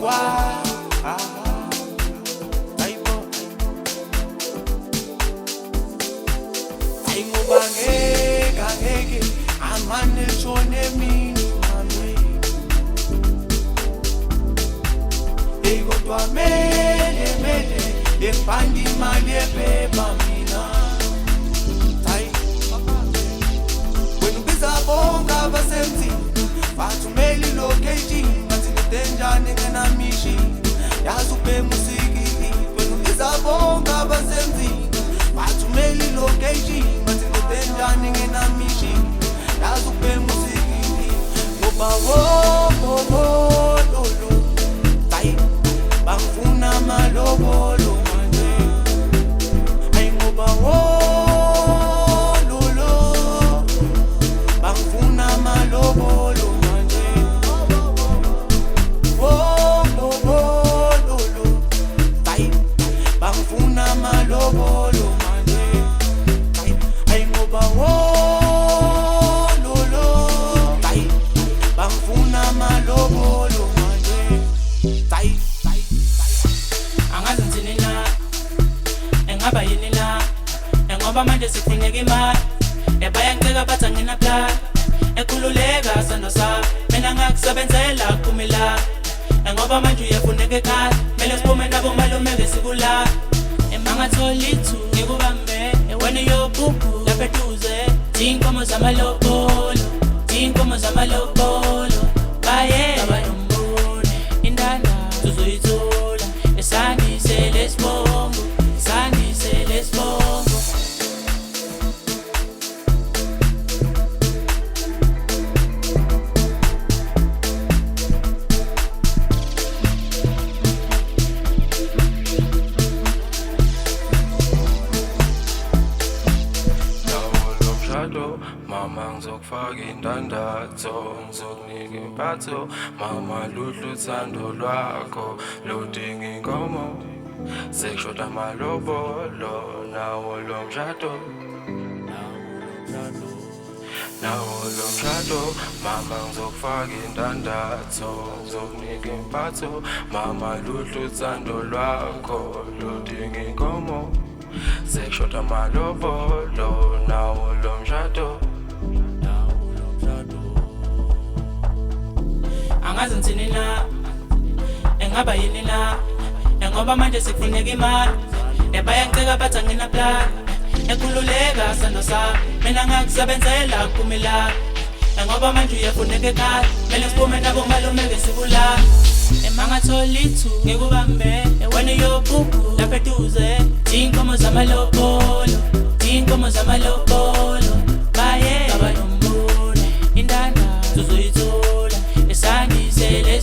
kwa ngoba ngeke amane tshone mina mami kodwa mele ebhangi imali ebheba mina wena ubiza bonke abasenzini bathumeli location bathi ngidenjani ngenamishi yazi ubhema usikili wena ubiza bonke abasenzini bathumeli location bathi ngidenjani ngenamishi yazi ubhema usikili ngoba lolo bangifuna amalobolo manje ayi ngoba lolo bangifuna amalobolo manje lolo ayi bangifuna amalobolo manje ayi ngoba lolo ayi bangifuna amalobolo manje ayi angazi ngithini na engaba yini la ngoba manje sifuneka imali ebayangiceka bathi angina plan ekhululeka sando sami mina ngakusebenzela kumila ngoba manje uyafuneka ekhaya kumele siphume nabo malume sikula emangatholi ithu ngikubambe wena yobubu lapha eduze zinkomo zamalobolo baye abayombone indanda tuzoyithola esandisele sibongo mama ngizokufaka indandatho ngizokunika impatho mama luhlu uthando lwakho ludinga inkomo sekushoda amalobolo nawo lo mshado mama ngizokufaka indandatho ngizokunika impatho mama luhlu uthando lwakho ludinga inkomo sekushoda amalobolo nawo lo mshado angazi ngithini na engaba yini la ngoba manje sifuneka imali ebayangiceka bathi angina plan ekhululeka sando sami mina ngakusebenzela kumila ngoba manje uyafuneka ekhaya kumele siphume nabo malume sikula emangatholi ithu ngikubambe wena yobubu lapha eduze zinkomo zamalobolo baye abayombone indanda tuzoyithola esandisele